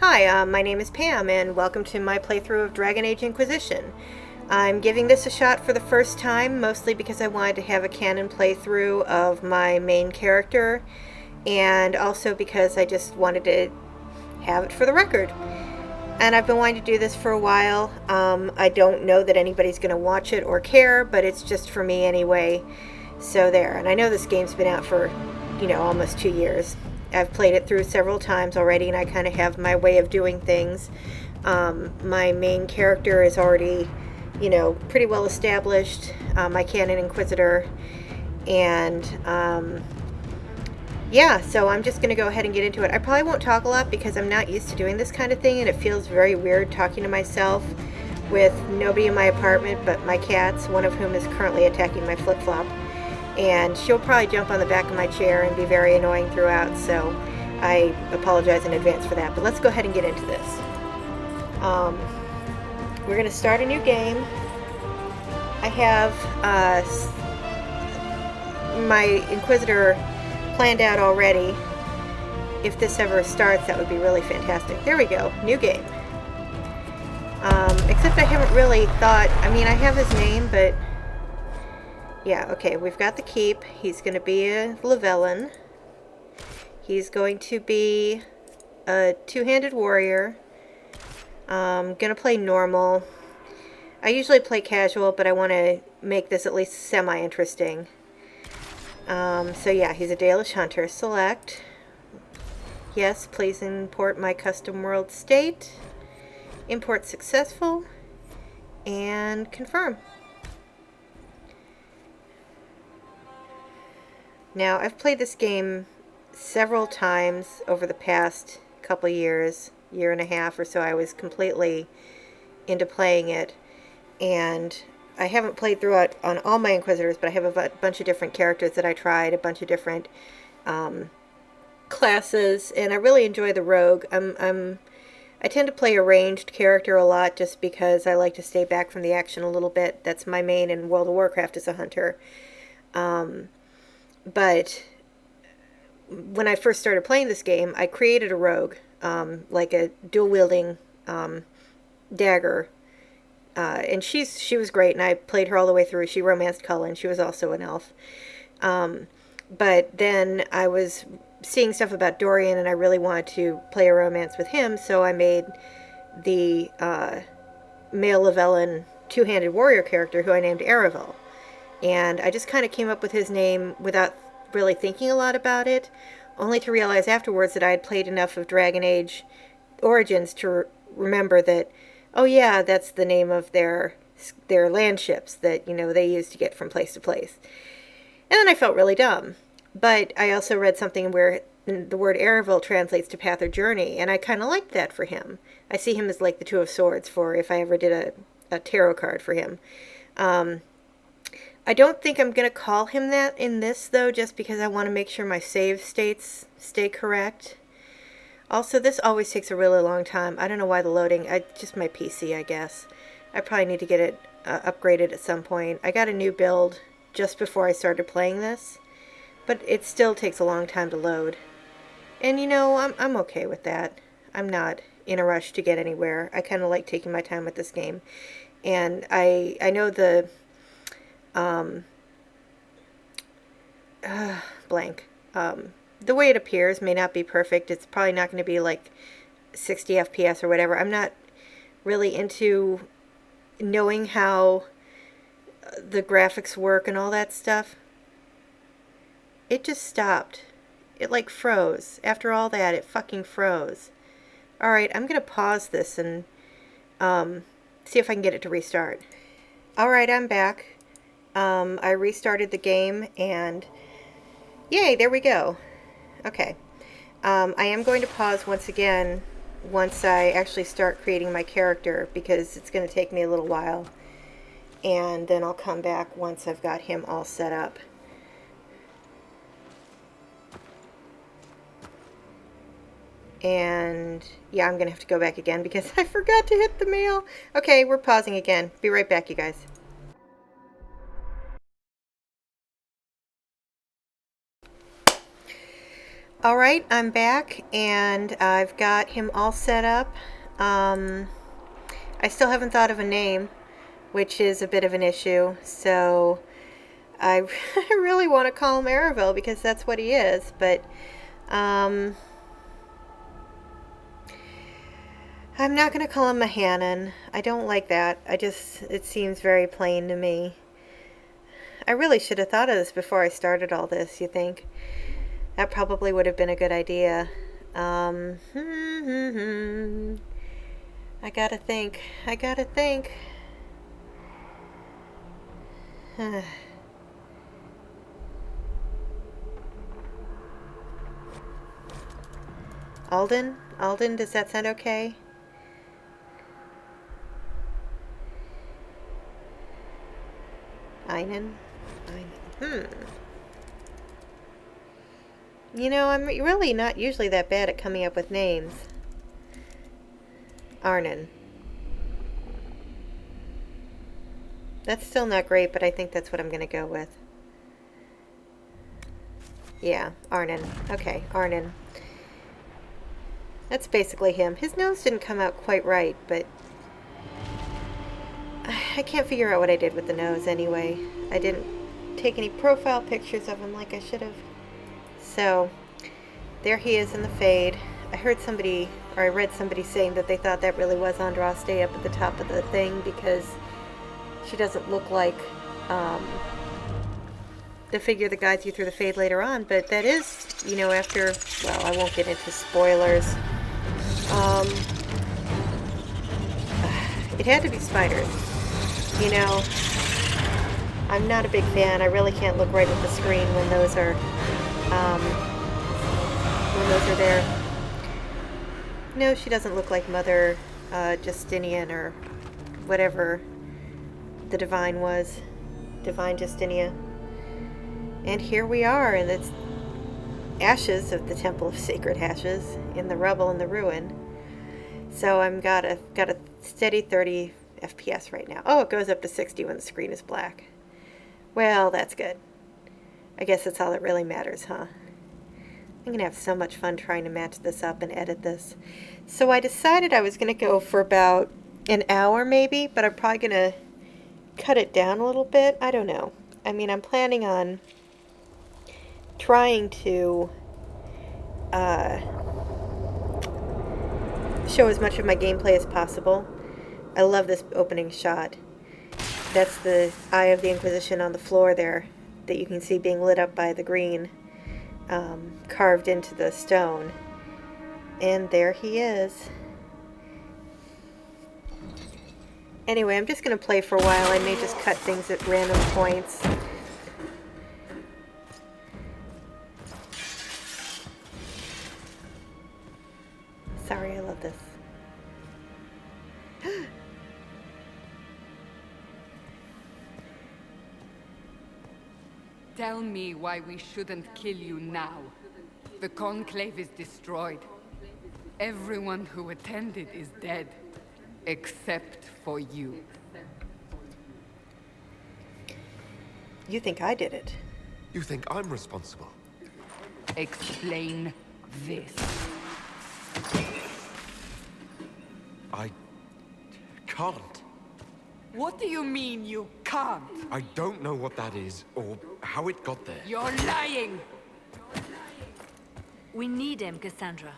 Hi, my name is Pam, and welcome to my playthrough of Dragon Age Inquisition. I'm giving this a shot for the first time, mostly because I wanted to have a canon playthrough of my main character, and also because I just wanted to have it for the record. And I've been wanting to do this for a while. I don't know that anybody's going to watch it or care, but it's just for me anyway. So there. And I know this game's been out for, almost 2 years. I've played it through several times already, and I kind of have my way of doing things. My main character is already, pretty well established. My canon Inquisitor. And, yeah, so I'm just going to go ahead and get into it. I probably won't talk a lot because I'm not used to doing this kind of thing, and it feels very weird talking to myself with nobody in my apartment but my cats, one of whom is currently attacking my flip-flop. And she'll probably jump on the back of my chair and be very annoying throughout, so I apologize in advance for that. But let's go ahead and get into this. We're going to start a new game. I have my Inquisitor planned out already. If this ever starts, that would be really fantastic. There we go, new game. Except I haven't really thought, I have his name, but yeah, okay, we've got the keep. He's going to be a Lavellan. He's going to be a two-handed warrior. Going to play normal. I usually play casual, but I want to make this at least semi-interesting. So yeah, he's a Dalish hunter. Select. Yes, please import my custom world state. Import successful. And confirm. Now, I've played this game several times over the past couple years, year and a half or so. I was completely into playing it, and I haven't played throughout on all my Inquisitors, but I have a bunch of different characters that I tried, a bunch of different classes, and I really enjoy the rogue. I tend to play a ranged character a lot just because I like to stay back from the action a little bit. That's my main in World of Warcraft as a hunter. But when I first started playing this game, I created a rogue, like a dual-wielding dagger. And she was great, and I played her all the way through. She romanced Cullen. She was also an elf. But then I was seeing stuff about Dorian, and I really wanted to play a romance with him, so I made the male Lavellan two-handed warrior character who I named Aravel. And I just kind of came up with his name without really thinking a lot about it, only to realize afterwards that I had played enough of Dragon Age Origins to remember that, oh yeah, that's the name of their land ships that, they used to get from place to place. And then I felt really dumb. But I also read something where the word Aravel translates to path or journey, and I kind of liked that for him. I see him as like the Two of Swords for if I ever did a tarot card for him. I don't think I'm going to call him that in this, though, just because I want to make sure my save states stay correct. Also, this always takes a really long time. I don't know why the loading, just my PC, I guess. I probably need to get it upgraded at some point. I got a new build just before I started playing this, but it still takes a long time to load. And, I'm okay with that. I'm not in a rush to get anywhere. I kind of like taking my time with this game. And I know the blank. The way it appears may not be perfect. It's probably not going to be like 60 FPS or whatever. I'm not really into knowing how the graphics work and all that stuff. It just stopped. It like froze. After all that, it fucking froze. Alright, I'm going to pause this and see if I can get it to restart. Alright, I'm back. I restarted the game, and yay, there we go. Okay. I am going to pause once again once I actually start creating my character, because it's going to take me a little while. And then I'll come back once I've got him all set up. And yeah, I'm going to have to go back again because I forgot to hit the mail. Okay, we're pausing again. Be right back, you guys. All right, I'm back and I've got him all set up. I still haven't thought of a name, which is a bit of an issue. So I really want to call him Aravel because that's what he is. But I'm not going to call him Mahanan. I don't like that. It seems very plain to me. I really should have thought of this before I started all this, you think? That probably would have been a good idea. I gotta think. Alden? Alden, does that sound okay? Einen? You know, I'm really not usually that bad at coming up with names. Arnen. That's still not great, but I think that's what I'm going to go with. Yeah, Arnen. Okay, Arnen. That's basically him. His nose didn't come out quite right, but I can't figure out what I did with the nose anyway. I didn't take any profile pictures of him like I should have. So, there he is in the fade. I heard somebody, or I read somebody saying that they thought that really was Andraste up at the top of the thing because she doesn't look like the figure that guides you through the fade later on, but that is, you know, after, well, I won't get into spoilers. It had to be spiders. You know, I'm not a big fan. I really can't look right at the screen when those are there. No, she doesn't look like Mother Justinian or whatever the divine was. Divine Justinia. And here we are in the ashes of the Temple of Sacred Ashes, in the rubble and the ruin. So I've got a steady 30 FPS right now. Oh, it goes up to 60 when the screen is black. Well, that's good. I guess that's all that really matters, huh? I'm going to have so much fun trying to match this up and edit this. So I decided I was going to go for about an hour maybe, but I'm probably going to cut it down a little bit. I don't know. I mean, I'm planning on trying to show as much of my gameplay as possible. I love this opening shot. That's the Eye of the Inquisition on the floor there that you can see being lit up by the green carved into the stone. And there he is. Anyway, I'm just going to play for a while. I may just cut things at random points. Sorry, I love this. Tell me why we shouldn't kill you now. The Conclave is destroyed. Everyone who attended is dead. Except for you. You think I did it? You think I'm responsible? Explain this. I can't. What do you mean you can't? I don't know what that is, or how it got there. You're lying! We need him, Cassandra.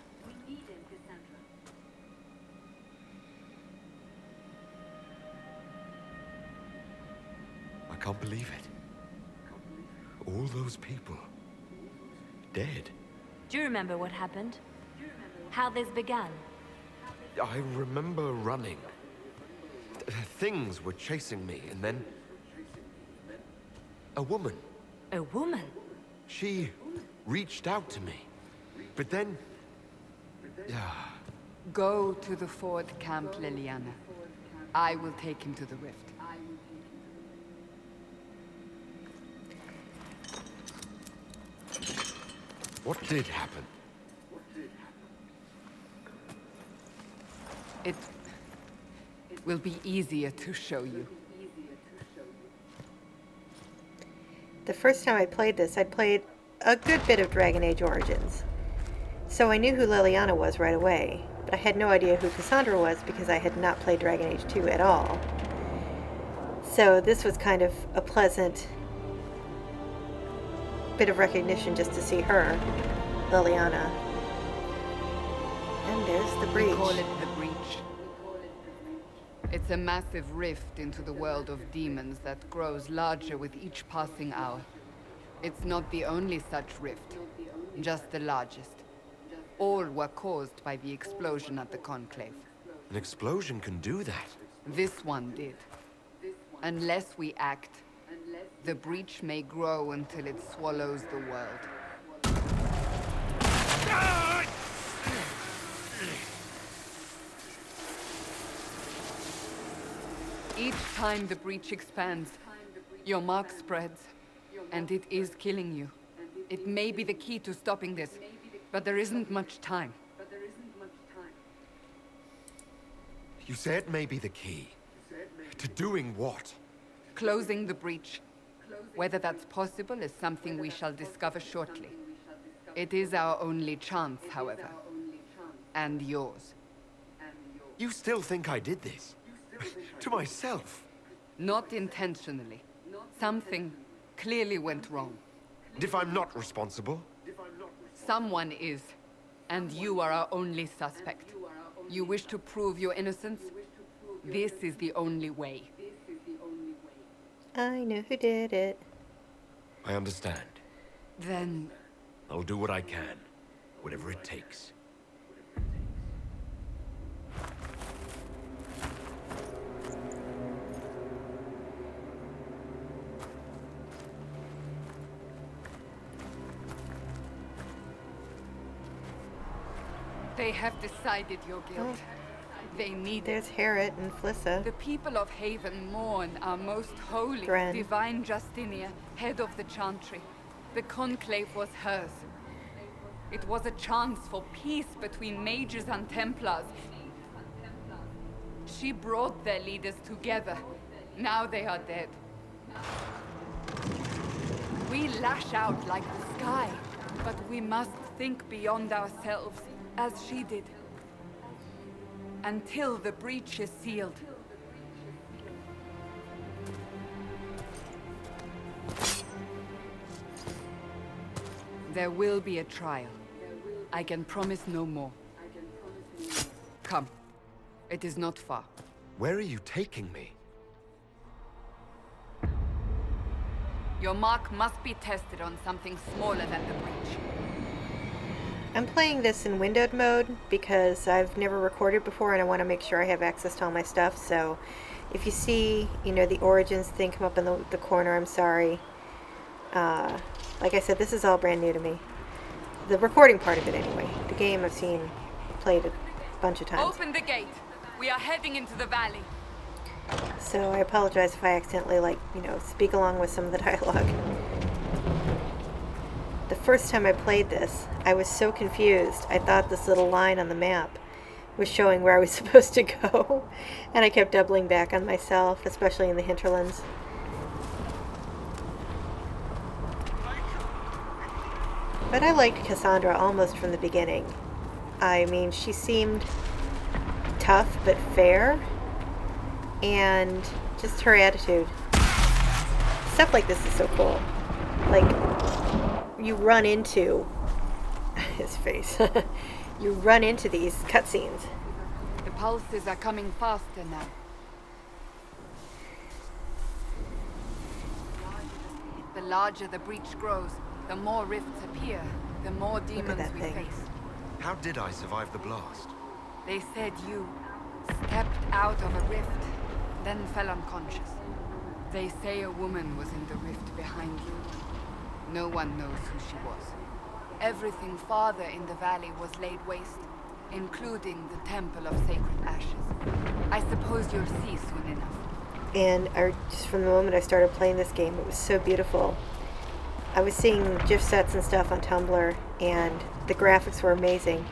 I can't believe it. All those people. Dead. Do you remember what happened? How this began? I remember running. Things were chasing me, and then... a woman. A woman? She reached out to me. But then... Go to the Ford camp, Liliana. I will take him to the rift. What did happen? It will be easier to show you. The first time I played this, I played a good bit of Dragon Age Origins. So I knew who Liliana was right away, but I had no idea who Cassandra was because I had not played Dragon Age 2 at all. So this was kind of a pleasant bit of recognition just to see her, Liliana. And there's the breach. We call it the Breach. It's a massive rift into the world of demons that grows larger with each passing hour. It's not the only such rift, just the largest. All were caused by the explosion at the Conclave. An explosion can do that. This one did. Unless we act, the breach may grow until it swallows the world. Each time the breach expands, your mark spreads, and it is killing you. It may be the key to stopping this, but there isn't much time. You say it may be the key. To doing what? Closing the breach. Whether that's possible is something we shall discover shortly. It is our only chance, however. And yours. You still think I did this? To myself? Not intentionally. Something clearly went wrong. And if I'm not responsible? Someone is, and you are our only suspect. You wish to prove your innocence? This is the only way. I know who did it. I understand. Then I'll do what I can. Whatever it takes. they have decided your guilt. They need There's Harriet and Flissa. The people of Haven mourn our most holy, Dren. divine Justinia, head of the Chantry. The Conclave was hers. It was a chance for peace between mages and Templars. She brought their leaders together. Now they are dead. We lash out like the sky, but we must think beyond ourselves, as she did. Until the breach is sealed. There will be a trial. I can promise no more. Come. It is not far. Where are you taking me? Your mark must be tested on something smaller than the breach. I'm playing this in windowed mode because I've never recorded before and I want to make sure I have access to all my stuff. So if you see, the Origins thing come up in the corner, I'm sorry. Like I said, this is all brand new to me. The recording part of it anyway. The game I've played a bunch of times. Open the gate. We are heading into the valley. So I apologize if I accidentally, speak along with some of the dialogue. The first time I played this, I was so confused. I thought this little line on the map was showing where I was supposed to go. And I kept doubling back on myself, especially in the hinterlands. But I liked Cassandra almost from the beginning. I mean, she seemed tough but fair. And just her attitude. Stuff like this is so cool. Like, you run into his face. You run into these cutscenes. The pulses are coming faster now. The larger the breach grows, the more rifts appear, the more demons that we thing. face. How did I survive the blast? They said you stepped out of a rift, then fell unconscious. They say a woman was in the rift behind you. No one knows who she was. Everything farther in the valley was laid waste, including the Temple of Sacred Ashes. I suppose you'll see soon enough. And just from the moment I started playing this game, it was so beautiful. I was seeing GIF sets and stuff on Tumblr, and the graphics were amazing.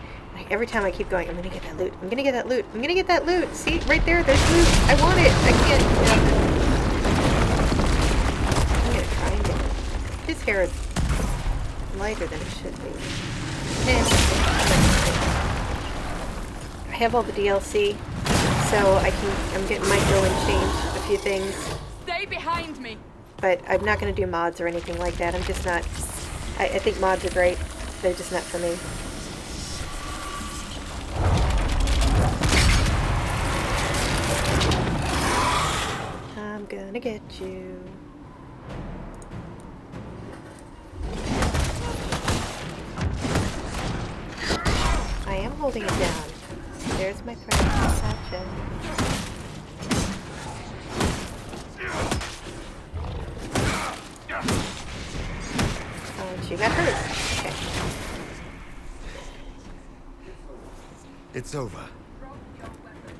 Every time I keep going, I'm gonna get that loot. I'm gonna get that loot. I'm gonna get that loot. See, right there, there's loot. I want it. I can't. I'm gonna try and get it. His hair is lighter than it should be. I have all the DLC, so might go and change a few things. Stay behind me. But I'm not going to do mods or anything like that. I'm just not... I think mods are great. They're just not for me. I'm gonna get you. I am holding it down. There's my friend. Gotcha. Oh, she got hers. Okay. It's over.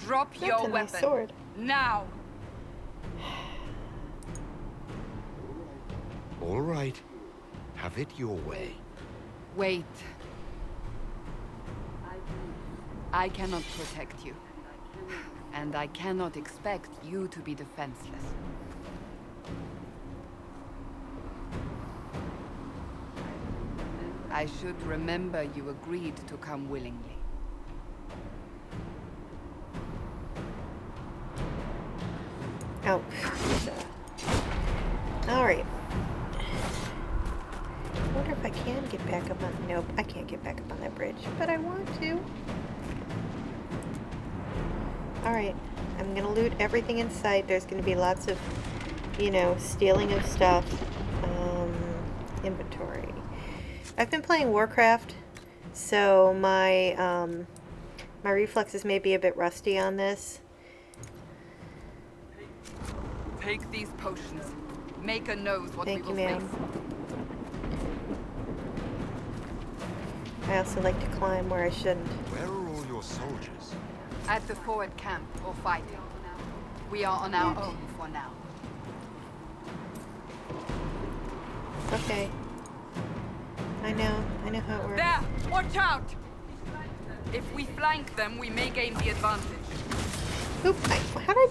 Drop That's your a nice weapon. sword. Now. All right. Have it your way. Wait. I cannot protect you. And I cannot expect you to be defenseless. I should remember you agreed to come willingly. Oh. Alright. I wonder if I can get back up on... Nope, I can't get back up on that bridge, but I want to. Alright, I'm gonna loot everything in sight. There's gonna be lots of, you know, stealing of stuff. Inventory. I've been playing Warcraft, so my reflexes may be a bit rusty on this. Take these potions. Maker knows what Thank we you, will ma'am. face. I also like to climb where I shouldn't. Where are all your soldiers? At the forward camp or fighting. We are on our own for now. Okay. I know how it works. There! Watch out! If we flank them, we may gain the advantage. Oop, how did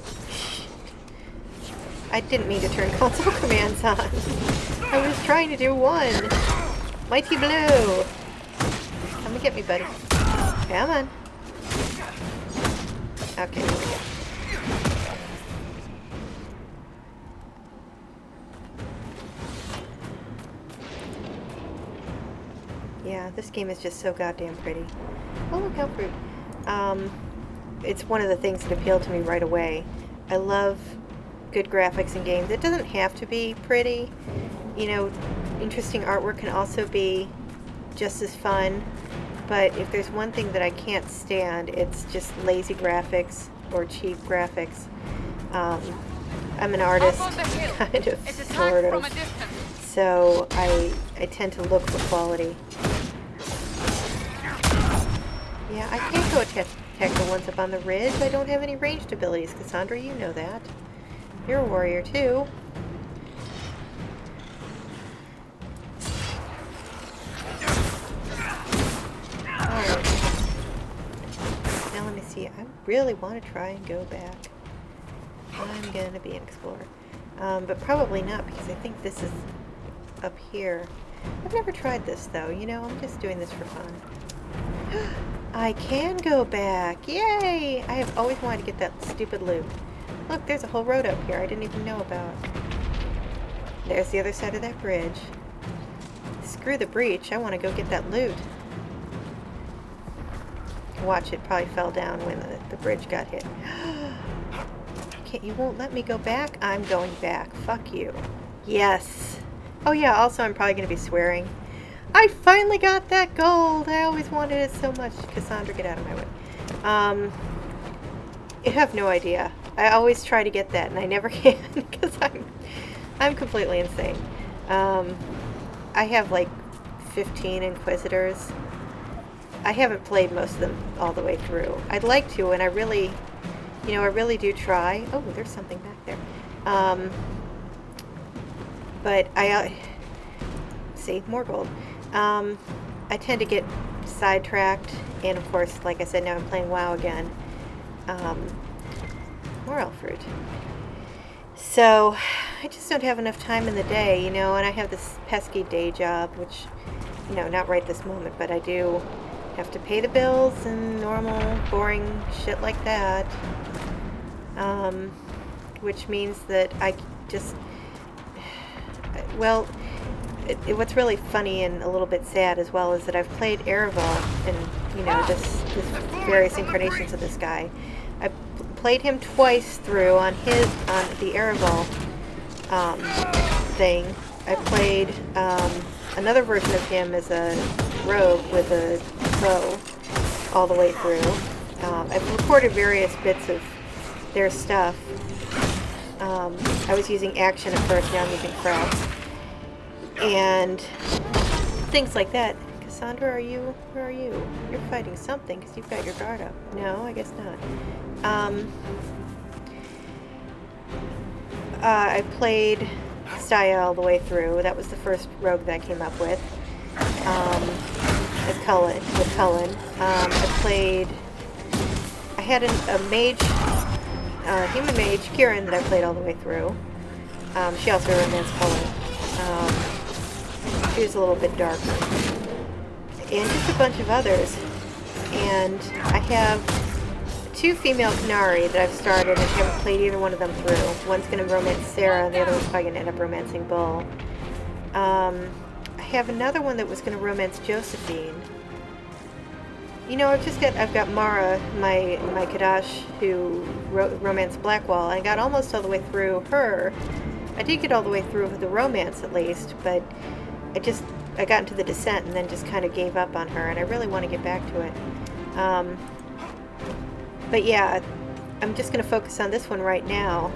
I didn't mean to turn console commands on. I was trying to do one. Mighty blow. Come and get me, buddy. Come on. Okay, here we go. Yeah, this game is just so goddamn pretty. Oh, look how fruit. It's one of the things that appealed to me right away. I love good graphics in games. It doesn't have to be pretty. You know, interesting artwork can also be just as fun. But if there's one thing that I can't stand, it's just lazy graphics or cheap graphics. I'm an artist, kind of, sort of. So I tend to look for quality. Yeah, I can't go attack the ones up on the ridge. I don't have any ranged abilities, Cassandra. You know that. You're a warrior too. Alright. Now let me see. I really want to try and go back. I'm gonna be an explorer. But probably not, because I think this is up here. I've never tried this though, you know, I'm just doing this for fun. I can go back! Yay! I have always wanted to get that stupid loot. Look, there's a whole road up here I didn't even know about. There's the other side of that bridge. Screw the breach, I want to go get that loot. Watch, it probably fell down when the bridge got hit. You won't let me go back? I'm going back. Fuck you. Yes. Oh yeah, also I'm probably going to be swearing. I finally got that gold! I always wanted it so much. Cassandra, get out of my way. You have no idea. I always try to get that and I never can because I'm completely insane. I have like 15 Inquisitors. I haven't played most of them all the way through. I'd like to, and I really do try. Oh, there's something back there. But see, more gold. I tend to get sidetracked, and of course, like I said, now I'm playing WoW again. More elf fruit. So, I just don't have enough time in the day, you know, and I have this pesky day job, which, not right this moment, but I do have to pay the bills and normal, boring shit like that. Which means that I just, well, what's really funny and a little bit sad as well is that I've played Ereval and, this various incarnations of this guy. I played him twice through on the Ereval thing. I played another version of him as a rogue with a bow all the way through. I've recorded various bits of their stuff. I was using action at first, now I'm using press. And things like that. Cassandra, where are you? You're fighting something because you've got your guard up. No, I guess not. I played Staya all the way through. That was the first rogue that I came up with. With Cullen. I had a mage, human mage, Kieran, that I played all the way through. She also romanced Cullen. She was a little bit darker. And just a bunch of others. And I have 2 female Canary that I've started and haven't played either one of them through. One's going to romance Sarah, and the other one's probably going to end up romancing Bull. I have another one that was going to romance Josephine. I've got Mara, my Kadash, who romanced Blackwall, and I got almost all the way through her. I did get all the way through the romance at least, but I got into the descent and then just kind of gave up on her, and I really want to get back to it. But yeah, I'm just going to focus on this one right now.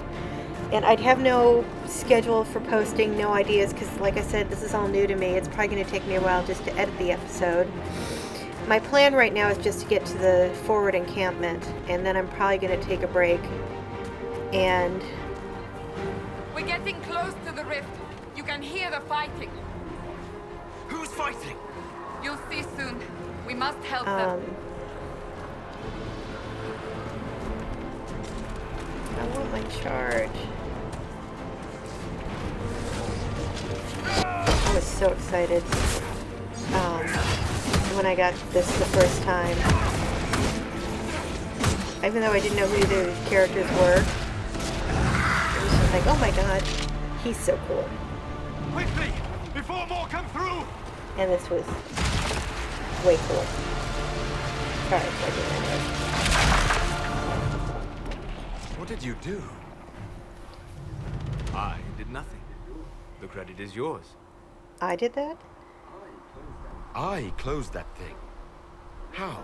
And I'd have no schedule for posting, no ideas, because like I said, this is all new to me. It's probably going to take me a while just to edit the episode. My plan right now is just to get to the forward encampment, and then I'm probably going to take a break. And We're getting close to the rift. You can hear the fighting. Who's fighting? You'll see soon. We must help them. I want my charge. I was so excited when I got this the first time. Even though I didn't know who the characters were. It was just like, oh my god, he's so cool. Quickly, before more come through! And this was way cool. Sorry for doing that. What did you do? I did nothing. The credit is yours. I did that? I closed that thing. How?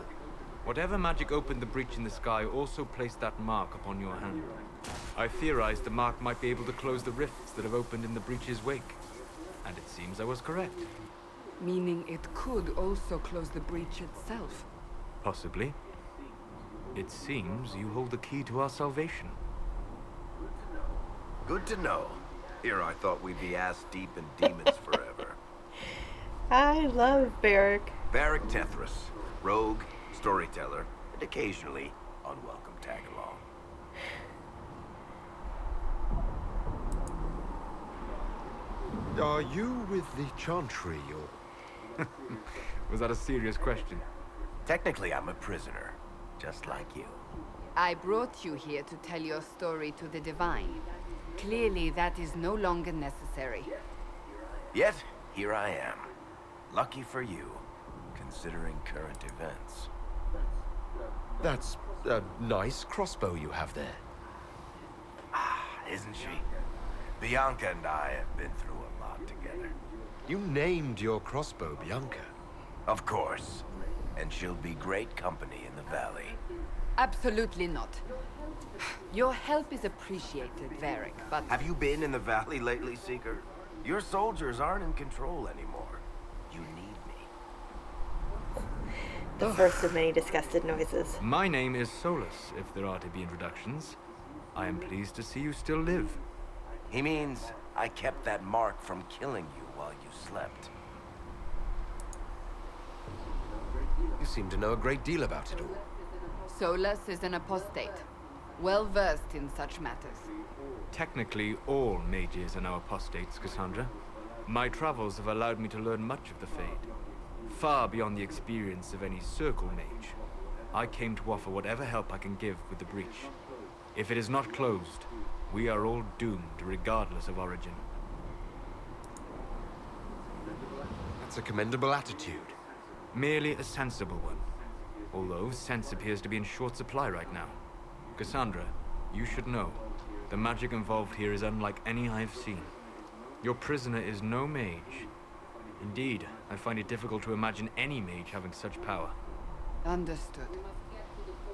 Whatever magic opened the breach in the sky also placed that mark upon your hand. I theorized the mark might be able to close the rifts that have opened in the breach's wake. And it seems I was correct. Meaning it could also close the breach itself. Possibly. It seems you hold the key to our salvation. Good to know. Here I thought we'd be ass deep in demons forever. I love Barrick. Varric Tethras, rogue, storyteller, and occasionally unwelcome tag-along. Are you with the Chantry, or... Was that a serious question? Technically, I'm a prisoner, just like you. I brought you here to tell your story to the Divine. Clearly, that is no longer necessary. Yet, here I am. Lucky for you, considering current events. That's a nice crossbow you have there. Ah, isn't she? Bianca and I have been through a lot together. You named your crossbow Bianca. Of course. And she'll be great company in the valley. Absolutely not. Your help is appreciated, Varric, but... Have you been in the valley lately, Seeker? Your soldiers aren't in control anymore. You need me. The first of many disgusted noises. My name is Solus, if there are to be introductions. I am pleased to see you still live. He means I kept that mark from killing you while you slept. You seem to know a great deal about it all. Solus is an apostate, well-versed in such matters. Technically, all mages are now apostates, Cassandra. My travels have allowed me to learn much of the Fade. far beyond the experience of any circle mage. I came to offer whatever help I can give with the breach. If it is not closed, we are all doomed regardless of origin. That's a commendable attitude. Merely a sensible one. Although sense appears to be in short supply right now. Cassandra, you should know. The magic involved here is unlike any I've seen. Your prisoner is no mage. Indeed, I find it difficult to imagine any mage having such power. Understood.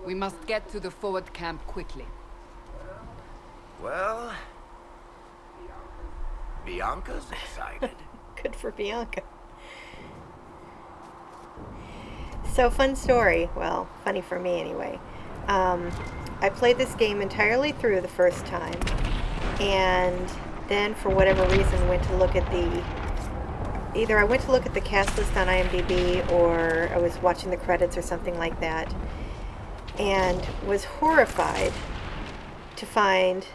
We must get to the forward camp quickly. Well, Bianca's excited. Good for Bianca. So, fun story. Well, funny for me anyway. I played this game entirely through the first time, and then for whatever reason went to look at either I went to look at the cast list on IMDb, or I was watching the credits or something like that, and was horrified to find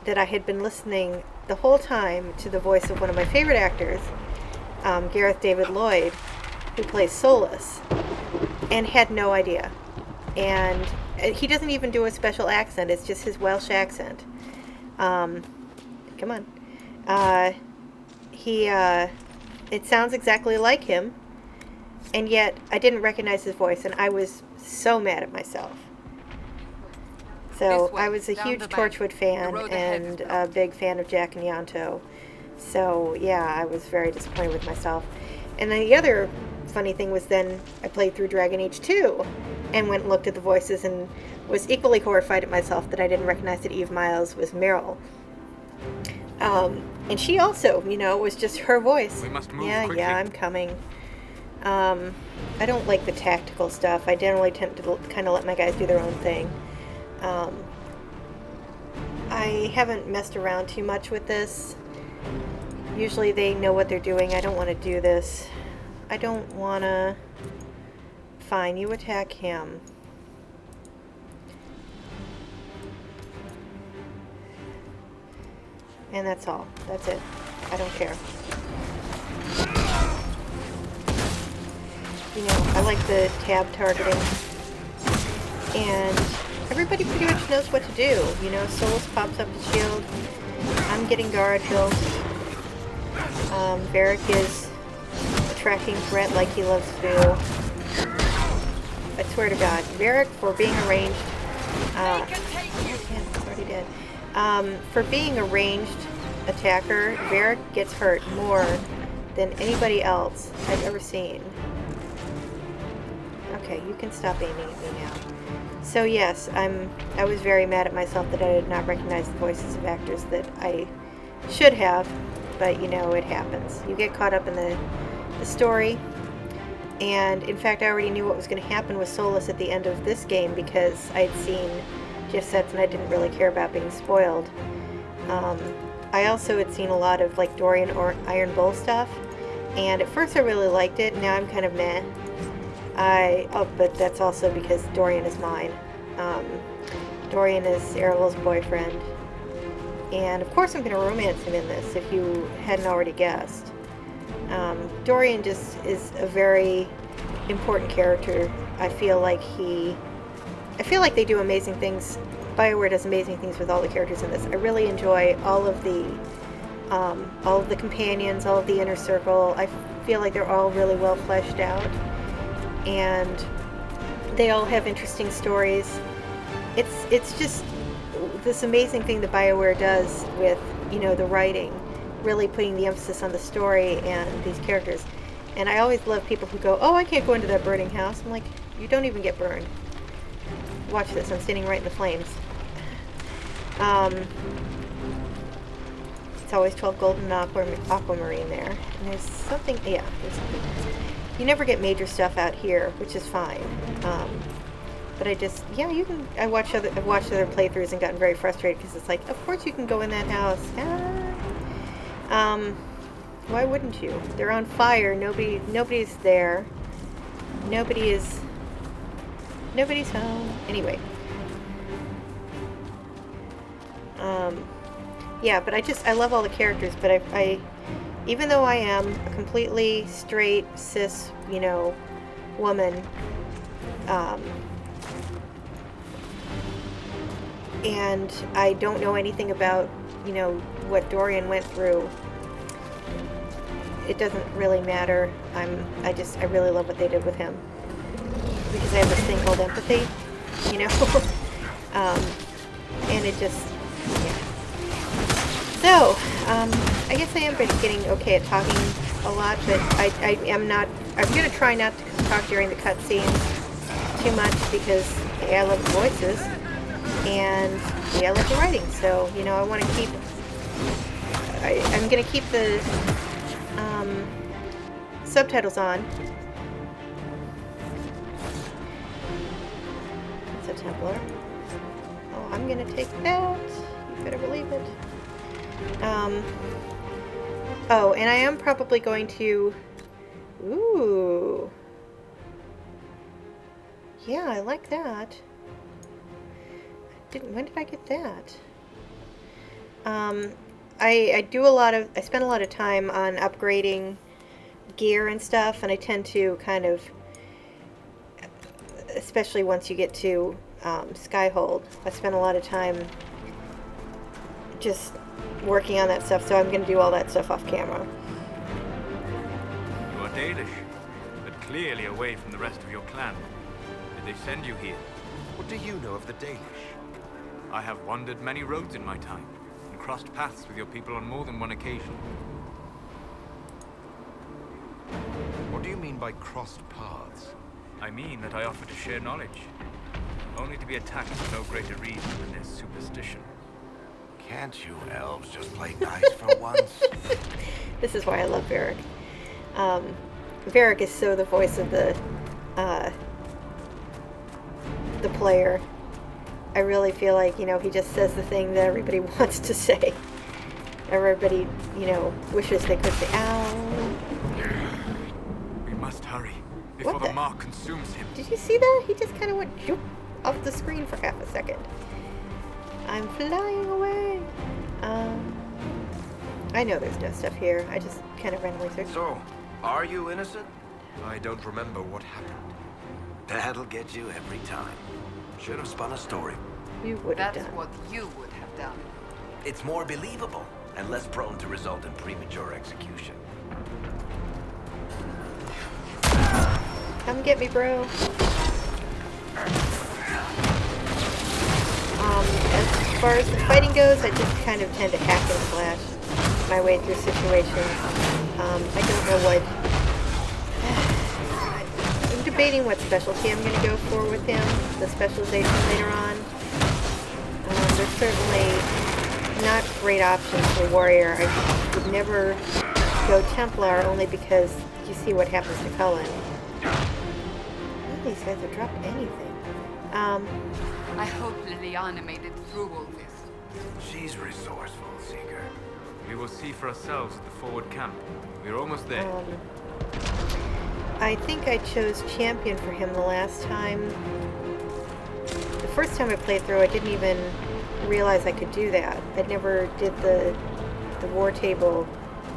that I had been listening the whole time to the voice of one of my favorite actors, Gareth David Lloyd, who plays Solus, and had no idea. And he doesn't even do a special accent, it's just his Welsh accent. Come on. It sounds exactly like him, and yet I didn't recognize his voice, and I was so mad at myself. So I was a huge Torchwood fan and a big fan of Jack and Yanto. So yeah, I was very disappointed with myself. And then the other funny thing was then I played through Dragon Age 2 and went and looked at the voices and was equally horrified at myself that I didn't recognize that Eve Miles was Meryl. And she also, was just her voice. We must move quickly. Yeah, I'm coming. I don't like the tactical stuff. I generally tend to kind of let my guys do their own thing. I haven't messed around too much with this. Usually they know what they're doing. I don't want to do this. I don't want to... Fine, you attack him. And that's all. That's it. I don't care. I like the tab targeting. And everybody pretty much knows what to do. Solus pops up the shield. I'm getting guard built. Varric is attracting threat like he loves to do. I swear to God. Varric, for being a ranged... it's already dead. For being a ranged attacker, Varric gets hurt more than anybody else I've ever seen. Okay, you can stop aiming at me now. So yes, I was very mad at myself that I did not recognize the voices of actors that I should have, but it happens. You get caught up in the story, and in fact I already knew what was going to happen with Solus at the end of this game because I had seen gift sets and I didn't really care about being spoiled. I also had seen a lot of Dorian or Iron Bull stuff, and at first I really liked it, now I'm kind of meh. But that's also because Dorian is mine. Dorian is Errol's boyfriend. And of course I'm going to romance him in this, if you hadn't already guessed. Dorian just is a very important character. I feel like they do amazing things. BioWare does amazing things with all the characters in this. I really enjoy all of the companions, all of the inner circle. I feel like they're all really well fleshed out. And they all have interesting stories. It's just this amazing thing that BioWare does with, the writing, really putting the emphasis on the story and these characters. And I always love people who go, oh, I can't go into that burning house. I'm like, you don't even get burned. Watch this, I'm standing right in the flames. It's always 12 gold and aquamarine there. And there's something, there's something. You never get major stuff out here, which is fine. But I've watched other playthroughs and gotten very frustrated because it's like, of course you can go in that house. Why wouldn't you? They're on fire. Nobody's there. Nobody's home. Anyway. But I love all the characters, but I even though I am a completely straight, cis, woman, um, and I don't know anything about, what Dorian went through, it doesn't really matter. I really love what they did with him. Because I have this thing called empathy, and it just, yeah. So, I guess I am getting okay at talking a lot, but I'm going to try not to talk during the cutscenes too much because, A, I love the voices, and B, I love the writing, so, I want to keep, I'm going to keep the subtitles on. It's a Templar. Oh, I'm going to take that. You better believe it. Oh, and I am probably going to... Ooh. Yeah, I like that. When did I get that? I spend a lot of time on upgrading gear and stuff, and I tend to kind of, especially once you get to Skyhold, I spend a lot of time just working on that stuff, so I'm going to do all that stuff off camera. You are Danish, but clearly away from the rest of your clan. Did they send you here? What do you know of the Danish? I have wandered many roads in my time, and crossed paths with your people on more than one occasion. What do you mean by crossed paths? I mean that I offer to share knowledge, only to be attacked for no greater reason than their superstition. Can't you elves just play nice for once? This is why I love Varric. Varric is so the voice of the player. I really feel like, he just says the thing that everybody wants to say. Everybody, wishes they could say, ow. We must hurry, before the mark consumes him. Did you see that? He just kind of went zoop off the screen for half a second. I'm flying away. I know there's no stuff here. I just kind of randomly searched. So, are you innocent? I don't remember what happened. That'll get you every time. Should have spun a story. You would have That's done. what you would have done. It's more believable and less prone to result in premature execution. Come get me, bro. As far as the fighting goes, I just kind of tend to hack and slash my way through situations. I don't know what... I'm debating what specialty I'm going to go for with him, the specialization later on. There's certainly not great options for Warrior. I would never go Templar only because you see what happens to Cullen. None of these guys have dropped anything. I hope Liliana made it through all this. She's resourceful, Seeker. We will see for ourselves at the forward camp. We're almost there. I think I chose Champion for him the last time. The first time I played through, I didn't even realize I could do that. I never did the war table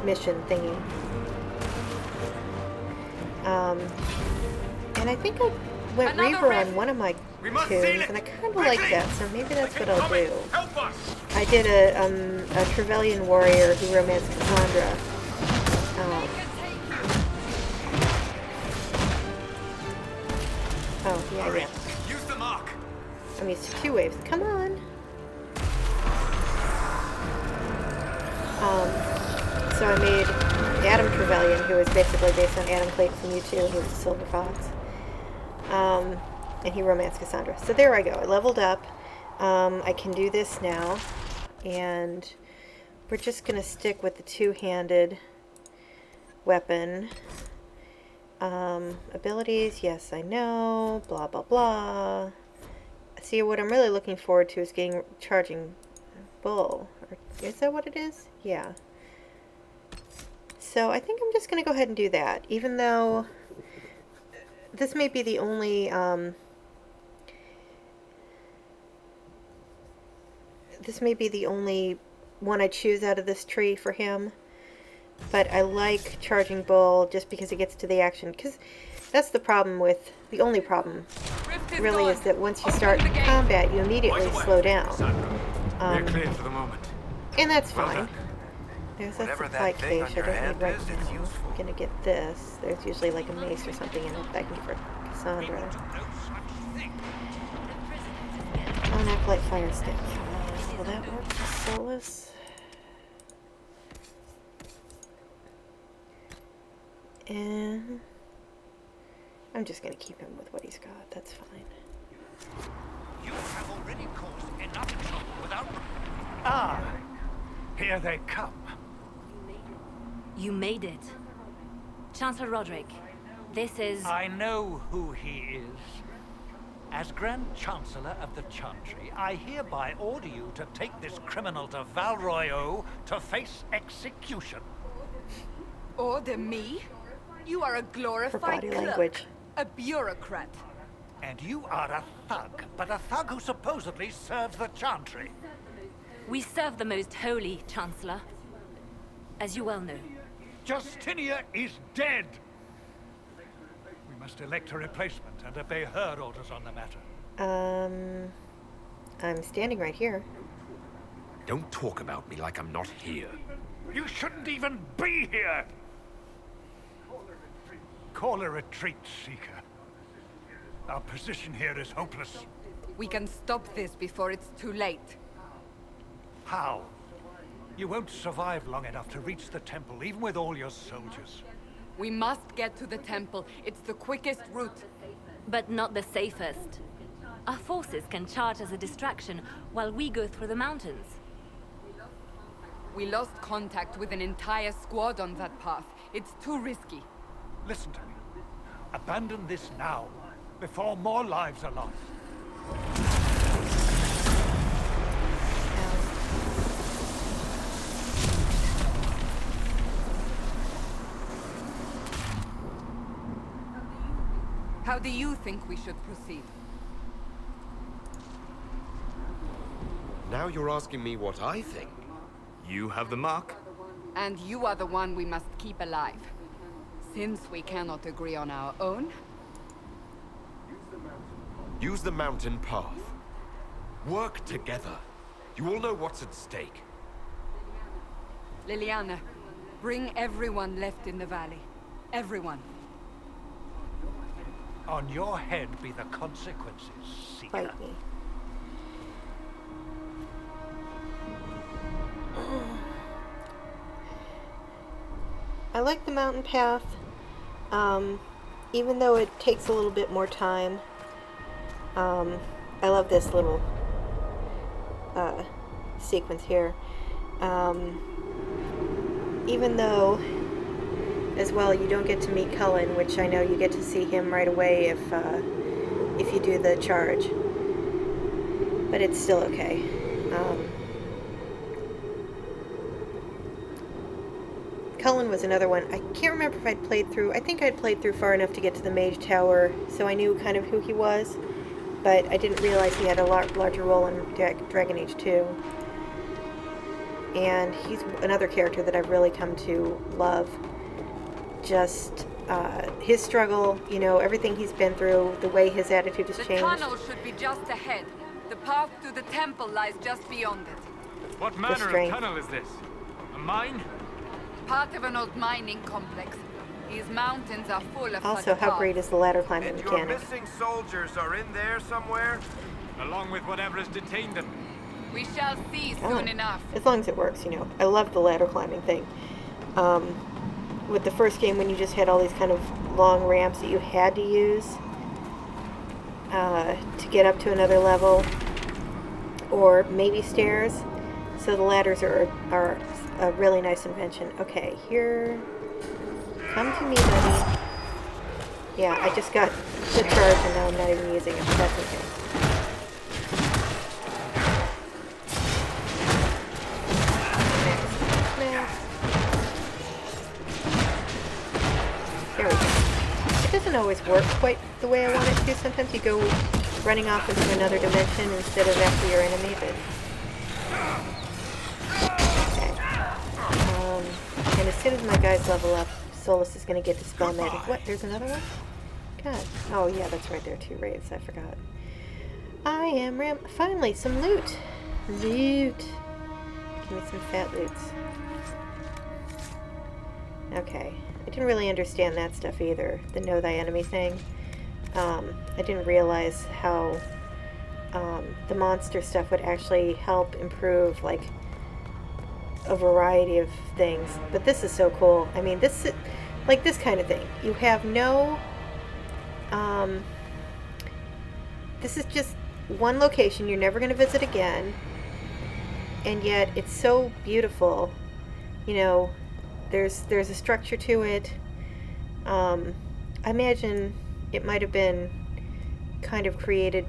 mission thingy. And I think I went Reaver on one of my tunes, and I kind of like that, so maybe that's what I'll do. I did a Trevelyan warrior who romanced Cassandra. Oh, yeah. Use the mark. I'm used to 2 waves. Come on. So I made Adam Trevelyan, who is basically based on Adam Clayton from U2. He was a Silver Fox. And he romanced Cassandra. So there I go. I leveled up. I can do this now. And we're just going to stick with the two-handed weapon. Abilities, yes, I know. Blah, blah, blah. See, what I'm really looking forward to is charging bull. Is that what it is? Yeah. So I think I'm just going to go ahead and do that, even though this may be the only one I choose out of this tree for him. but I like Charging Bull just because it gets to the action. Because that's the problem with, the only problem Rift is really gone. is that once you Open start the gate. combat, you immediately slow down. We're clear for the moment. And that's Well fine. done. There's a Whatever supply that thing cache on I your don't hand need right is, now. it's useful. I'm gonna get this. There's usually like a mace or something in it that I can get for Cassandra. Oh, an Acolyte Fire Stick. Will that work for Solus? And I'm just gonna keep him with what he's got. That's fine. You have already caused enough trouble without... Ah, here they come. You made it. Chancellor Roderick, this is... I know who he is. As Grand Chancellor of the Chantry, I hereby order you to take this criminal to Valroyo to face execution. Order me? You are a glorified body clerk, language. a bureaucrat. And you are a thug, but a thug who supposedly serves the Chantry. We serve the most holy, Chancellor. As you well know. Justinia is dead! We must elect a replacement and obey her orders on the matter. I'm standing right here. Don't talk about me like I'm not here. You shouldn't even be here! Call a retreat, Seeker. Our position here is hopeless. We can stop this before it's too late. How? You won't survive long enough to reach the temple, even with all your soldiers. We must get to the temple. It's the quickest route. But not the safest. Our forces can charge as a distraction while we go through the mountains. We lost contact with an entire squad on that path. It's too risky. Listen to me. Abandon this now, before more lives are lost. How do you think we should proceed? Now you're asking me what I think. You have the mark. And you are the one we must keep alive. Since we cannot agree on our own, Use the mountain path. Work together. You all know what's at stake. Liliana, bring everyone left in the valley. Everyone. On your head be the consequences, Seeker. Fight me. I like the mountain path, even though it takes a little bit more time. I love this little sequence here. Even though, as well, you don't get to meet Cullen, which I know you get to see him right away if you do the charge. But it's still okay. Cullen was another one. I can't remember if I'd played through. I think I'd played through far enough to get to the Mage Tower, so I knew kind of who he was. But I didn't realize he had a larger role in Dragon Age 2. And he's another character that I've really come to love. Just his struggle, you know, everything he's been through, the way his attitude has The changed. tunnel should be just ahead. The path to the temple lies just beyond it. What manner of strength. tunnel is this? A mine? Part of an old mining complex. These mountains are full of Also, such how paths. great is the ladder climbing And your mechanic? missing soldiers are in there somewhere? Along with whatever has detained them. We shall see Oh, soon enough. as long as it works, you know. I love the ladder climbing thing. With the first game, when you just had all these kind of long ramps that you had to use to get up to another level, or maybe stairs. So the ladders are a really nice invention. Okay, here. Come to me, buddy. Yeah, I just got the charge and now I'm not even using it, but that's okay. There we go. It doesn't always work quite the way I want it to. Sometimes you go running off into another dimension instead of after your enemy, but... Okay. And as soon as my guys level up, Solus is going to get dispel magic. What? There's another one? God. Oh, yeah, that's right. There are 2 raids. I forgot. I am finally, some loot. Loot. Give me some fat loots. Okay. I didn't really understand that stuff either. The know thy enemy thing. I didn't realize how the monster stuff would actually help improve, like, a variety of things. But this is so cool. I mean, this is, like, this kind of thing. You have no, this is just one location you're never going to visit again, and yet it's so beautiful. You know, there's a structure to it. I imagine it might have been kind of created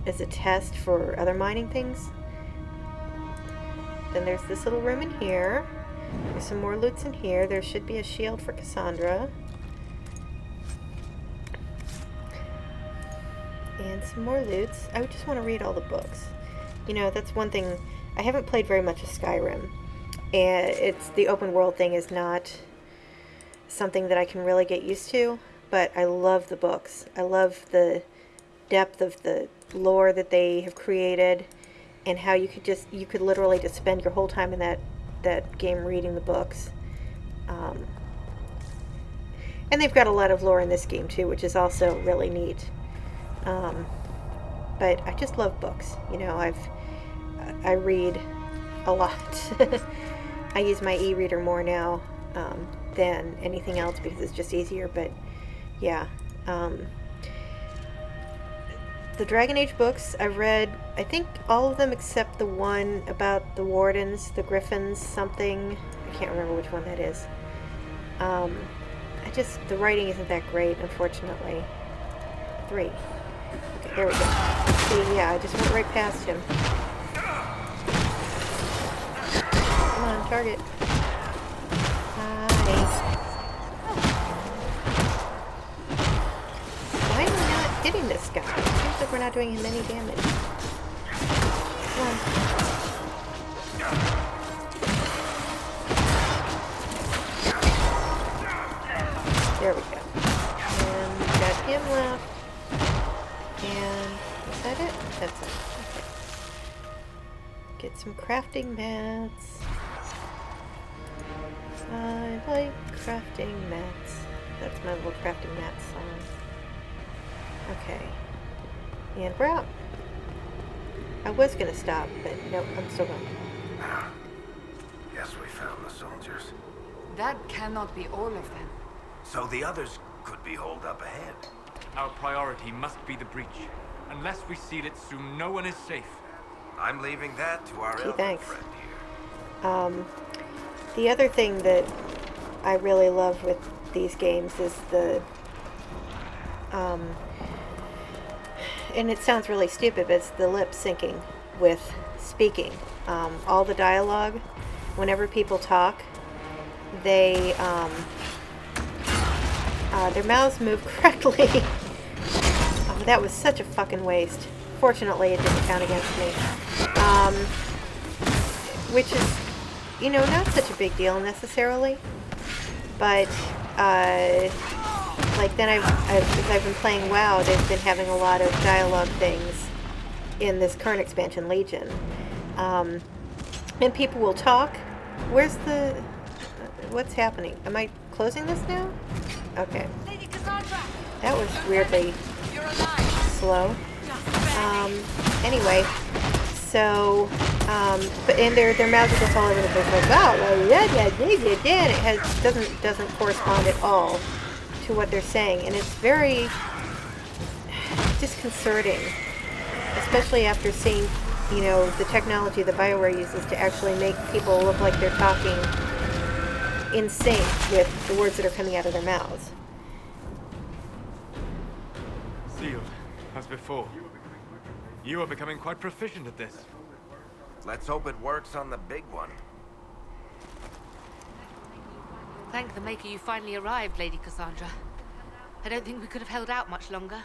as a test for other mining things. Then there's this little room in here. There's some more loots in here. There should be a shield for Cassandra. And some more loots. I would just want to read all the books. You know, that's one thing. I haven't played very much of Skyrim. And the open world thing is not something that I can really get used to. But I love the books. I love the depth of the lore that they have created. And how you could literally just spend your whole time in that game reading the books. And they've got a lot of lore in this game too, which is also really neat. But I just love books. You know, I read a lot. I use my e-reader more now than anything else because it's just easier. But yeah, the Dragon Age books, I've read, I think all of them except the one about the Wardens, the Griffins, something. I can't remember which one that is. The writing isn't that great, unfortunately. 3. Okay, there we go. See, yeah, I just went right past him. Come on, target. Hi. Why am I not hitting this guy? It seems like we're not doing him any damage. Come on. There we go. And we got him left. And is that it? That's it. Okay. Get some crafting mats. I like crafting mats. That's my little crafting mat song. Okay. And we're out. I was gonna stop, but nope, I'm still going. Guess we found the soldiers. That cannot be all of them. So the others could be holed up ahead. Our priority must be the breach. Unless we seal it soon, no one is safe. I'm leaving that to our elven Thanks. friend here. The other thing that I really love with these games is and it sounds really stupid, but it's the lip syncing with speaking. All the dialogue, whenever people talk, they, their mouths move correctly. Oh, that was such a fucking waste. Fortunately, it didn't count against me. Which is, you know, not such a big deal necessarily. But, like, then as I've been playing WoW, they've been having a lot of dialogue things in this current expansion, Legion. And people will talk. What's happening? Am I closing this now? Okay. Lady Cassandra! That was weirdly slow. Anyway, so, and their mouths are just all over the place, like, wow, and it doesn't correspond at all to what they're saying, and it's very disconcerting, especially after seeing, you know, the technology that BioWare uses to actually make people look like they're talking in sync with the words that are coming out of their mouths. Sealed, as before. You are becoming quite proficient at this. Let's hope it works on the big one. Thank the Maker you finally arrived, Lady Cassandra. I don't think we could have held out much longer.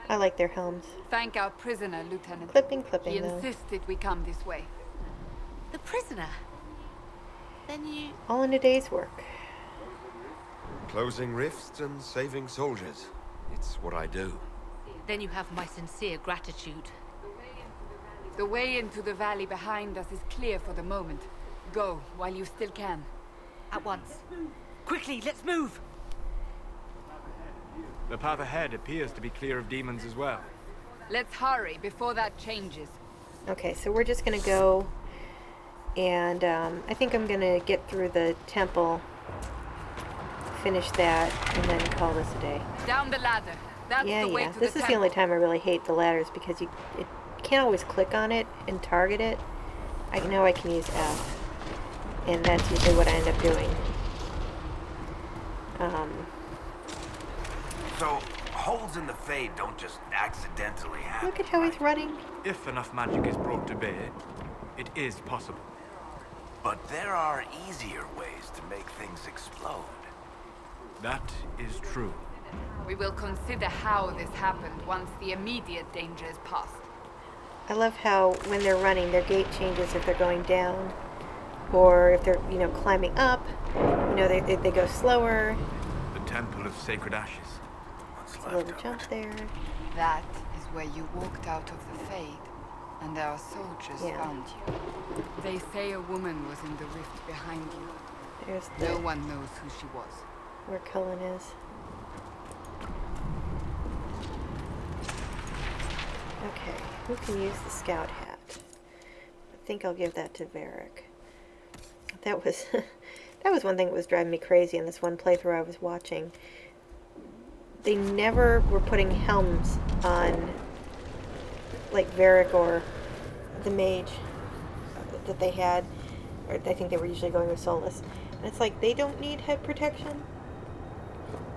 I like their helms. Thank our prisoner, Lieutenant. Clipping, He though. insisted we come this way. The prisoner? Then you... All in a day's work. Closing rifts and saving soldiers. It's what I do. Then you have my sincere gratitude. The way into the valley behind us is clear for the moment. Go, while you still can. At once. Quickly, let's move! The path ahead appears to be clear of demons as well. Let's hurry before that changes. Okay, so we're just gonna go, and I think I'm gonna get through the temple, finish that, and then call this a day. Down the ladder. That's the way to This the is temple. the only time I really hate the ladders because you can't always click on it and target it. I know I can use F, and that's usually what I end up doing. So, holes in the Fade don't just accidentally happen. Look at how he's running. If enough magic is brought to bear, it is possible. But there are easier ways to make things explode. That is true. We will consider how this happened once the immediate danger is past. I love how when they're running, their gait changes if they're going down, or if they're, climbing up. They go slower. The Temple of Sacred Ashes. What's A little left jump of it? there. That is where you walked out of the Fade, and our soldiers Yeah. found you. They say a woman was in the rift behind you. There's No one knows who she was. where Cullen is. Okay, who can use the scout hat? I think I'll give that to Varric. That was that was one thing that was driving me crazy in this one playthrough I was watching. They never were putting helms on, like Varric or the mage that they had, or I think they were usually going with Solus. And it's like they don't need head protection.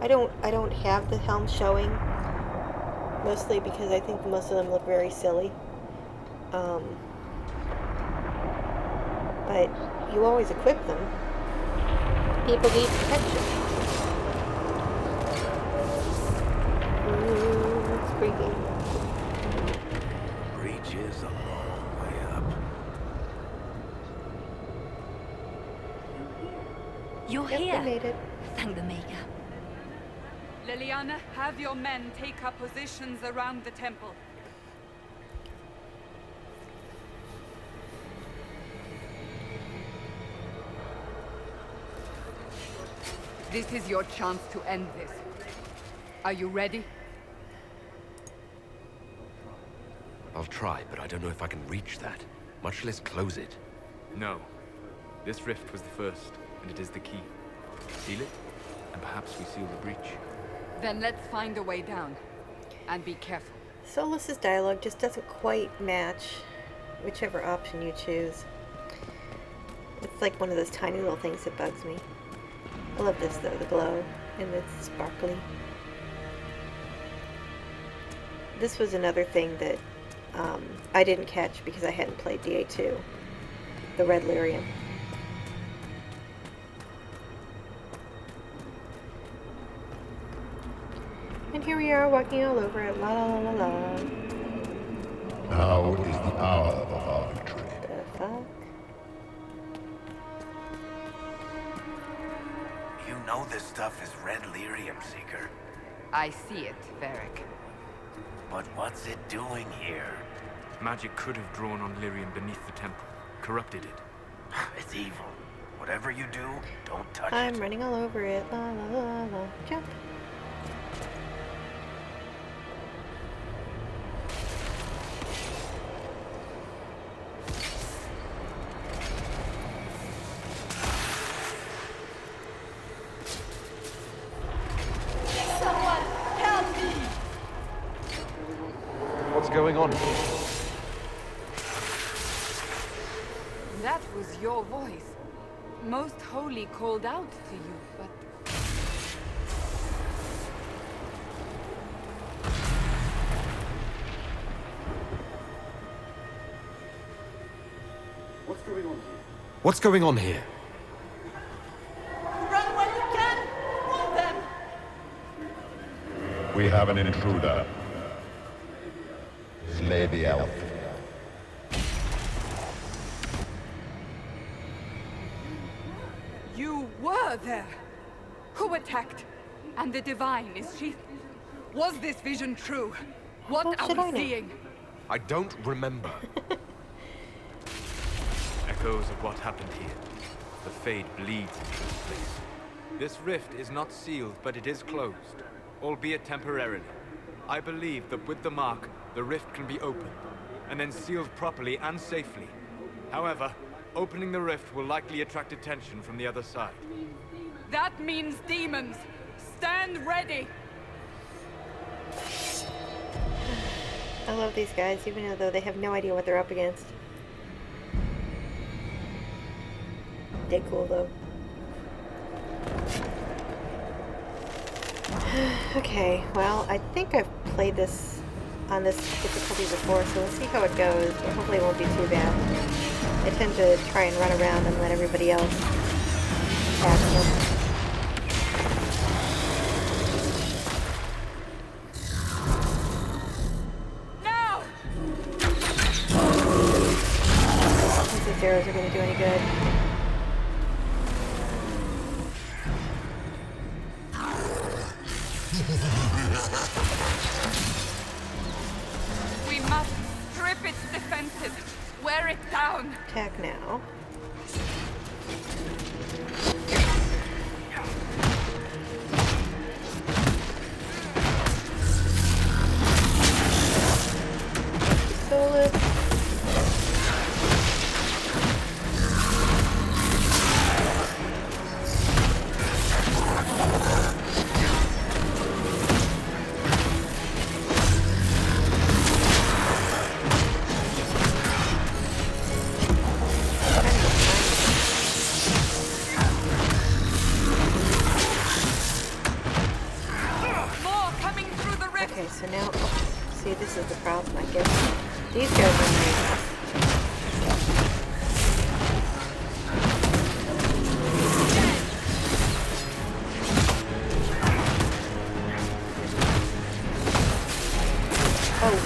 I don't have the helm showing, mostly because I think most of them look very silly. But you always equip them. People need protection. Ooh, it's creepy. Breach is a long way up. You're Yep, here. we made it. Thank the Maker. Liliana, have your men take up positions around the temple. This is your chance to end this. Are you ready? I'll try, but I don't know if I can reach that, much less close it. No. This rift was the first, and it is the key. Seal it, and perhaps we seal the breach. Then let's find a way down. And be careful. Solus's dialogue just doesn't quite match whichever option you choose. It's like one of those tiny little things that bugs me. I love this though, the glow and the sparkly. This was another thing that I didn't catch because I hadn't played DA2, the red lyrium. And here we are walking all over it, la la la la la. Now is the hour of our victory. The fuck? You know this stuff is red lyrium, Seeker. I see it, Varric. But what's it doing here? Magic could have drawn on lyrium beneath the temple, corrupted it. It's evil. Whatever you do, don't touch I'm it. running all over it, la la la la. Jump. What's going on? That was your voice. Most Holy called out to you, but... What's going on here? Run while you can! Hold them! We have an intruder. Slay the elf. You were there! Who attacked? And the Divine, is she... Was this vision true? What are we seeing? I don't remember. Echoes of what happened here. The fade bleeds into this place. This rift is not sealed, but it is closed, albeit temporarily. I believe that with the mark, the rift can be opened, and then sealed properly and safely. However, opening the rift will likely attract attention from the other side. That means demons! Stand ready! I love these guys, even though they have no idea what they're up against. They're cool, though. Okay, well, I think I've played this on this difficulty before, so we'll see how it goes, but hopefully it won't be too bad. I tend to try and run around and let everybody else tackle them. Now! I don't think these arrows are going to do any good. We must strip its defenses. Wear it down. Attack now. Solus. Okay, so now, see, this is the problem, I guess. These guys are nice. Oh,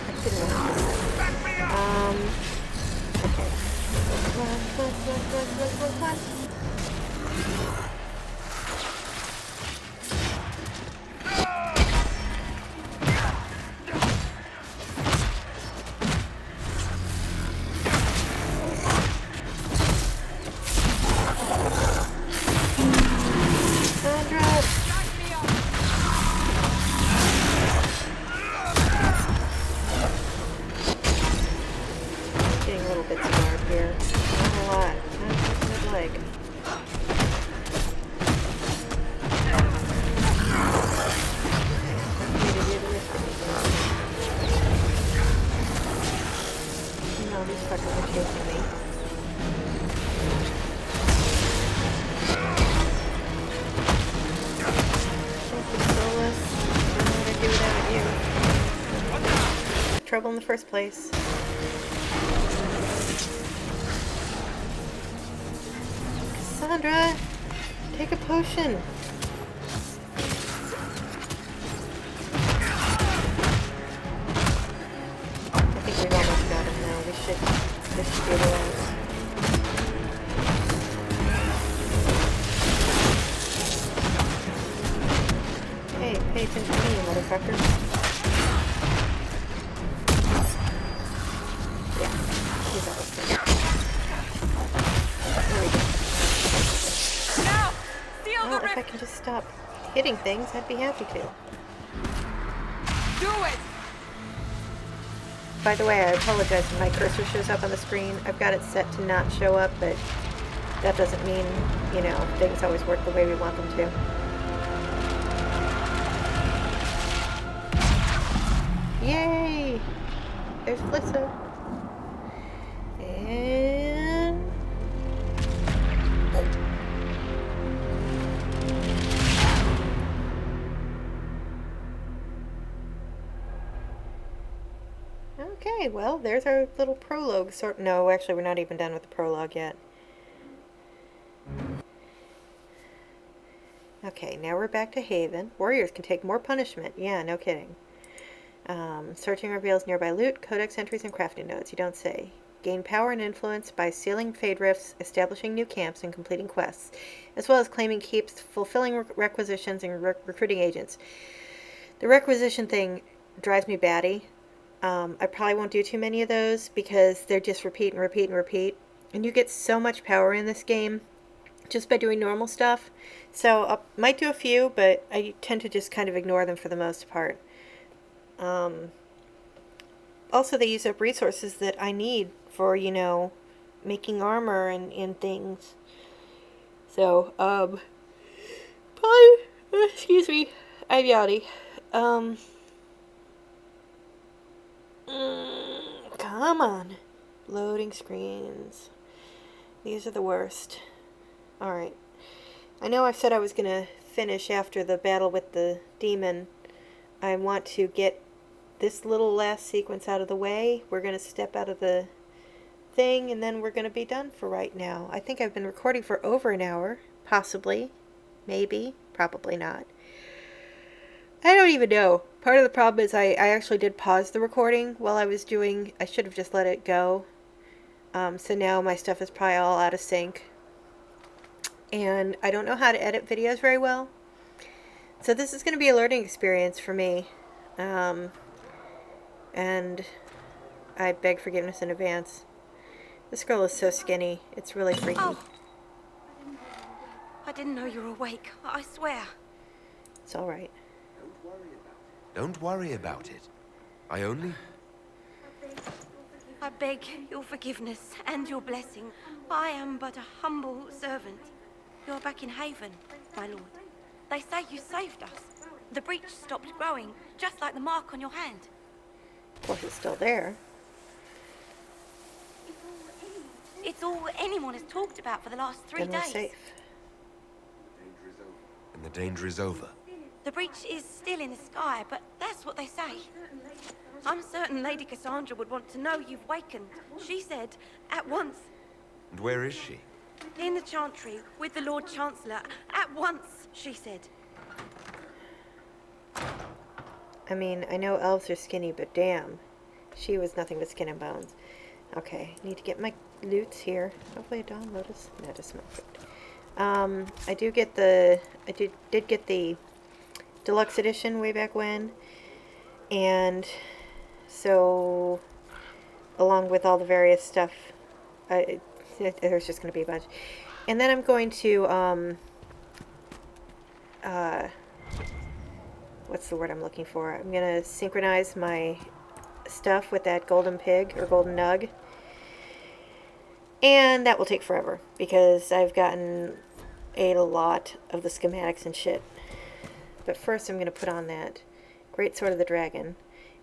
I didn't want to do that. Okay. Run. Getting a little bit smart here. Not a lot. Not a good leg. No, these fuckers are chasing me. Thank you, Solus. I don't know what I'd do without you. Trouble in the first place. Cassandra, take a potion. I think we've almost got him now. This should be the last. Hey, pay attention to me, motherfucker. Yeah, he's almost there. There we go. Now! Seal the Well, if I rift! can just stop hitting things, I'd be happy to. Do it! By the way, I apologize if my cursor shows up on the screen. I've got it set to not show up, but that doesn't mean, you know, things always work the way we want them to. Yay! There's Flissa. And... Okay, well, there's our little prologue sort. No, actually, we're not even done with the prologue yet. Okay, now we're back to Haven. Warriors can take more punishment. Yeah, no kidding. Searching reveals nearby loot, codex entries, and crafting notes. You don't say. Gain power and influence by sealing fade rifts, establishing new camps, and completing quests, as well as claiming keeps, fulfilling requisitions, and recruiting agents. The requisition thing drives me batty. I probably won't do too many of those because they're just repeat and repeat and repeat. And you get so much power in this game just by doing normal stuff. So I might do a few, but I tend to just kind of ignore them for the most part. Also, they use up resources that I need for, you know, making armor and things. So, probably, excuse me, I'm yawny. Come on. Loading screens. These are the worst. Alright. I know I said I was going to finish after the battle with the demon. I want to get this little last sequence out of the way. We're going to step out of the thing, and then we're going to be done for right now. I think I've been recording for over an hour. Possibly. Maybe. Probably not. I don't even know. Part of the problem is I actually did pause the recording while I was doing... I should have just let it go. So now my stuff is probably all out of sync. And I don't know how to edit videos very well. So this is going to be a learning experience for me. And I beg forgiveness in advance. This girl is so skinny. It's really freaky. Oh. I didn't know you were awake. I swear. It's alright. Don't worry about it. I only... I beg your forgiveness and your blessing. I am but a humble servant. You're back in Haven, my lord. They say you saved us. The breach stopped growing, just like the mark on your hand. Of course, it's still there. It's all anyone has talked about for the last 3 Then we're days. safe. And the danger is over. The breach is still in the sky, but that's what they say. I'm certain Lady Cassandra would want to know you've wakened. She said, at once. And where is she? In the Chantry, with the Lord Chancellor. At once, she said. I mean, I know elves are skinny, but damn. She was nothing but skin and bones. Okay, need to get my loots here. Hopefully a Dawn Lotus. No, just not good. I do get the... I did get the deluxe edition way back when. And so, along with all the various stuff, there's just going to be a bunch. And then I'm going to, what's the word I'm looking for? I'm going to synchronize my stuff with that golden pig, or golden nug. And that will take forever, because I've gotten a lot of the schematics and shit. But first I'm going to put on that Great Sword of the Dragon.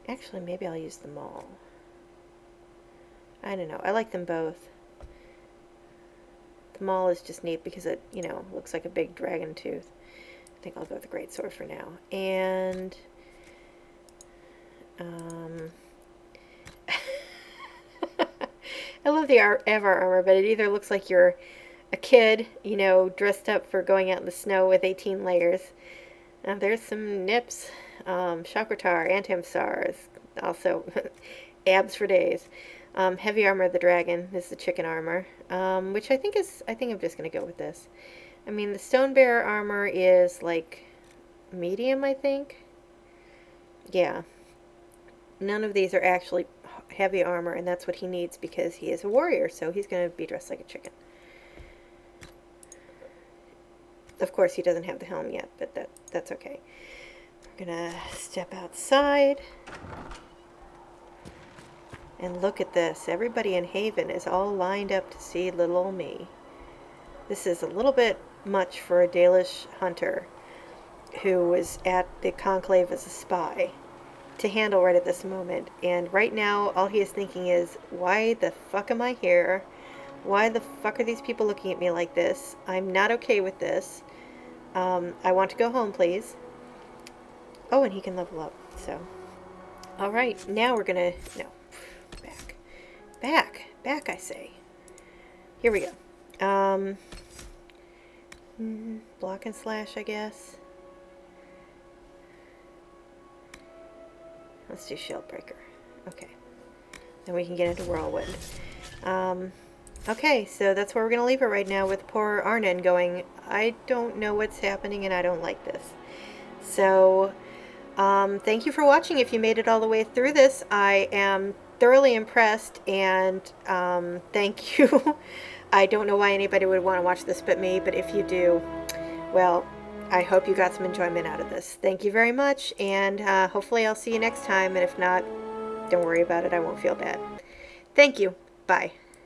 Actually, maybe I'll use them all. I don't know. I like them both. The maul is just neat because it, you know, looks like a big dragon tooth. I think I'll go with the Great Sword for now. And, I love the Avar armor, but it either looks like you're a kid, you know, dressed up for going out in the snow with 18 layers. There's some nips, Chakratar, Antamsars, also abs for days. Heavy armor of the dragon is the chicken armor, which I think I'm just going to go with this. I mean, the stone bearer armor is like medium, I think. Yeah. None of these are actually heavy armor, and that's what he needs because he is a warrior, so he's going to be dressed like a chicken. Of course, he doesn't have the helm yet, but that's okay. We're going to step outside. And look at this. Everybody in Haven is all lined up to see little old me. This is a little bit much for a Dalish hunter who was at the Conclave as a spy to handle right at this moment. And right now, all he is thinking is, why the fuck am I here? Why the fuck are these people looking at me like this? I'm not okay with this. I want to go home, please. Oh, and he can level up, so. Alright, now we're gonna... No. Back, I say. Here we go. Block and slash, I guess. Let's do Shield Breaker. Okay. Then we can get into Whirlwind. Okay, so that's where we're going to leave it right now with poor Arnen going, I don't know what's happening and I don't like this. So, thank you for watching if you made it all the way through this. I am thoroughly impressed, and thank you. I don't know why anybody would want to watch this but me, but if you do, well, I hope you got some enjoyment out of this. Thank you very much, and hopefully I'll see you next time, and if not, don't worry about it, I won't feel bad. Thank you. Bye.